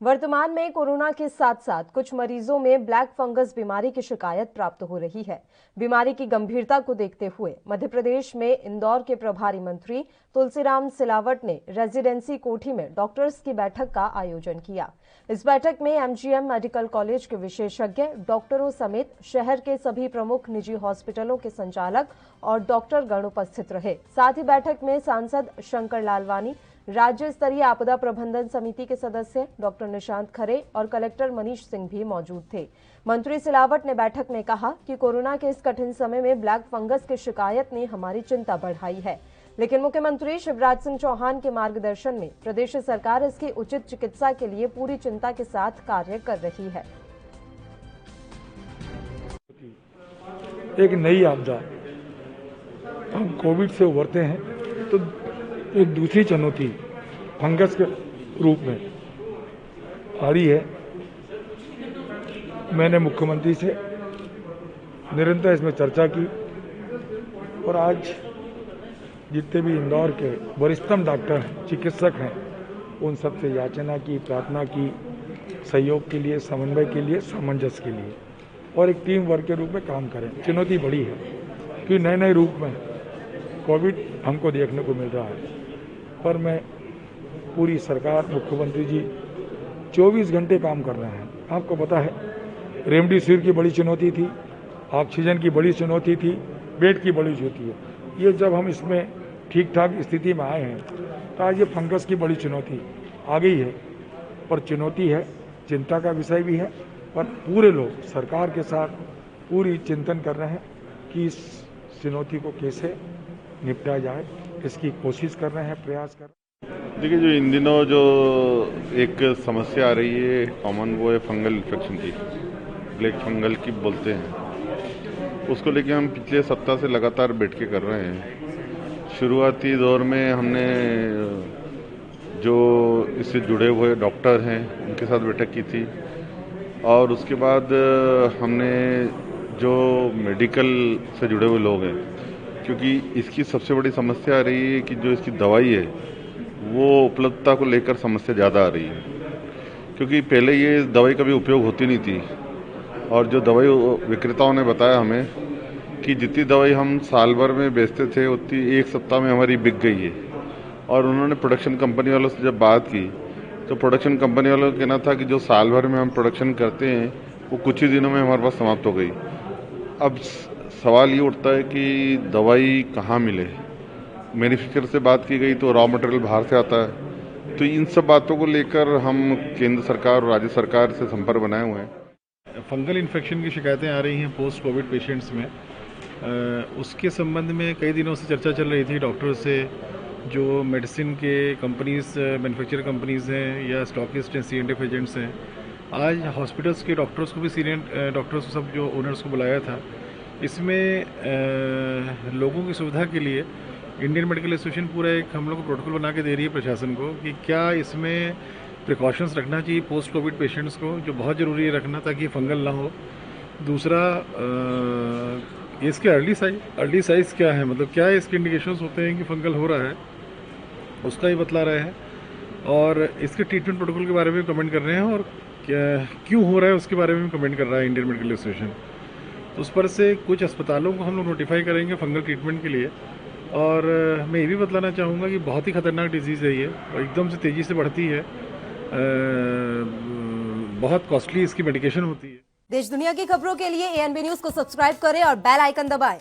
वर्तमान में कोरोना के साथ साथ कुछ मरीजों में ब्लैक फंगस बीमारी की शिकायत प्राप्त हो रही है। बीमारी की गंभीरता को देखते हुए मध्य प्रदेश में इंदौर के प्रभारी मंत्री तुलसीराम सिलावट ने रेजिडेंसी कोठी में डॉक्टर्स की बैठक का आयोजन किया। इस बैठक में एमजीएम मेडिकल कॉलेज के विशेषज्ञ डॉक्टरों समेत शहर के सभी प्रमुख निजी हॉस्पिटलों के संचालक और डॉक्टर गण उपस्थित रहे। साथ ही बैठक में सांसद शंकर लालवानी, राज्य स्तरीय आपदा प्रबंधन समिति के सदस्य डॉक्टर निशांत खरे और कलेक्टर मनीष सिंह भी मौजूद थे। मंत्री सिलावट ने बैठक में कहा कि कोरोना के इस कठिन समय में ब्लैक फंगस की शिकायत ने हमारी चिंता बढ़ाई है, लेकिन मुख्यमंत्री शिवराज सिंह चौहान के मार्गदर्शन में प्रदेश सरकार इसकी उचित चिकित्सा के लिए पूरी चिंता के साथ कार्य कर रही है। एक नई आपदा हम कोविड से उभरते हैं तो एक दूसरी चुनौती फंगस के रूप में आ रही है। मैंने मुख्यमंत्री से निरंतर इसमें चर्चा की और आज जितने भी इंदौर के वरिष्ठतम डॉक्टर चिकित्सक हैं उन सबसे याचना की, प्रार्थना की, सहयोग के लिए, समन्वय के लिए, सामंजस्य के लिए और एक टीम वर्क के रूप में काम करें। चुनौती बड़ी है क्योंकि नए नए रूप में कोविड हमको देखने को मिल रहा है, पर मैं पूरी सरकार, मुख्यमंत्री जी 24 घंटे काम कर रहे हैं। आपको पता है रेमडेसिविर की बड़ी चुनौती थी, ऑक्सीजन की बड़ी चुनौती थी, बेड की बड़ी चुनौती है। ये जब हम इसमें ठीक ठाक स्थिति में आए हैं तो आज ये फंगस की बड़ी चुनौती आ गई है। पर चुनौती है, चिंता का विषय भी है, पर पूरे लोग सरकार के साथ पूरी चिंतन कर रहे हैं कि इस चुनौती को कैसे निपटा जाए, इसकी कोशिश कर रहे हैं, प्रयास कर रहे हैं। देखिए, जो इन दिनों जो एक समस्या आ रही है कॉमन, वो है फंगल इन्फेक्शन की, ब्लैक फंगल की बोलते हैं। उसको लेके हम पिछले सप्ताह से लगातार बैठ के कर रहे हैं। शुरुआती दौर में हमने जो इससे जुड़े हुए डॉक्टर हैं उनके साथ बैठक की थी और उसके बाद हमने जो मेडिकल से जुड़े हुए लोग हैं, क्योंकि इसकी सबसे बड़ी समस्या आ रही है कि जो इसकी दवाई है वो उपलब्धता को लेकर समस्या ज़्यादा आ रही है, क्योंकि पहले ये दवाई कभी उपयोग होती नहीं थी और जो दवाई विक्रेताओं ने बताया हमें कि जितनी दवाई हम साल भर में बेचते थे उतनी एक सप्ताह में हमारी बिक गई है। और उन्होंने प्रोडक्शन कंपनी वालों से जब बात की तो प्रोडक्शन कंपनी वालों का कहना था कि जो साल भर में हम प्रोडक्शन करते हैं वो कुछ ही दिनों में हमारे पास समाप्त हो गई। अब सवाल ये उठता है कि दवाई कहाँ मिले। मैन्युफैक्चरर से बात की गई तो रॉ मटेरियल बाहर से आता है। तो इन सब बातों को लेकर हम केंद्र सरकार और राज्य सरकार से संपर्क बनाए हुए हैं। फंगल इन्फेक्शन की शिकायतें आ रही हैं पोस्ट कोविड पेशेंट्स में। उसके संबंध में कई दिनों से चर्चा चल रही थी डॉक्टर्स से, जो मेडिसिन के कंपनीज, मैन्युफैक्चर कंपनीज हैं या स्टॉकिस्ट हैं, C&F एजेंट्स हैं। आज हॉस्पिटल्स के डॉक्टर्स को भी, सीनियर डॉक्टर्स को, सब जो ओनर्स को बुलाया था। इसमें लोगों की सुविधा के लिए इंडियन मेडिकल एसोसिएशन पूरा एक हम लोग को प्रोटोकॉल बना के दे रही है प्रशासन को कि क्या इसमें प्रिकॉशंस रखना चाहिए पोस्ट कोविड पेशेंट्स को, जो बहुत ज़रूरी है रखना ताकि फंगल ना हो। दूसरा, इसके अर्ली साइज क्या है, मतलब क्या इसके इंडिकेशंस होते हैं कि फंगल हो रहा है, उसका ही बतला रहे हैं। और इसके ट्रीटमेंट प्रोटोकॉल के बारे में कमेंट कर रहे हैं और क्यों हो रहा है उसके बारे में कमेंट कर रहा है इंडियन मेडिकल एसोसिएशन। उस पर से कुछ अस्पतालों को हम लोग नोटिफाई करेंगे फंगल ट्रीटमेंट के लिए। और मैं ये भी बतलाना चाहूँगा कि बहुत ही खतरनाक डिजीज़ है ये और एकदम से तेज़ी से बढ़ती है। बहुत कॉस्टली इसकी मेडिकेशन होती है। देश दुनिया की खबरों के लिए ANB न्यूज़ को सब्सक्राइब करें और बेल आइकन दबाएं।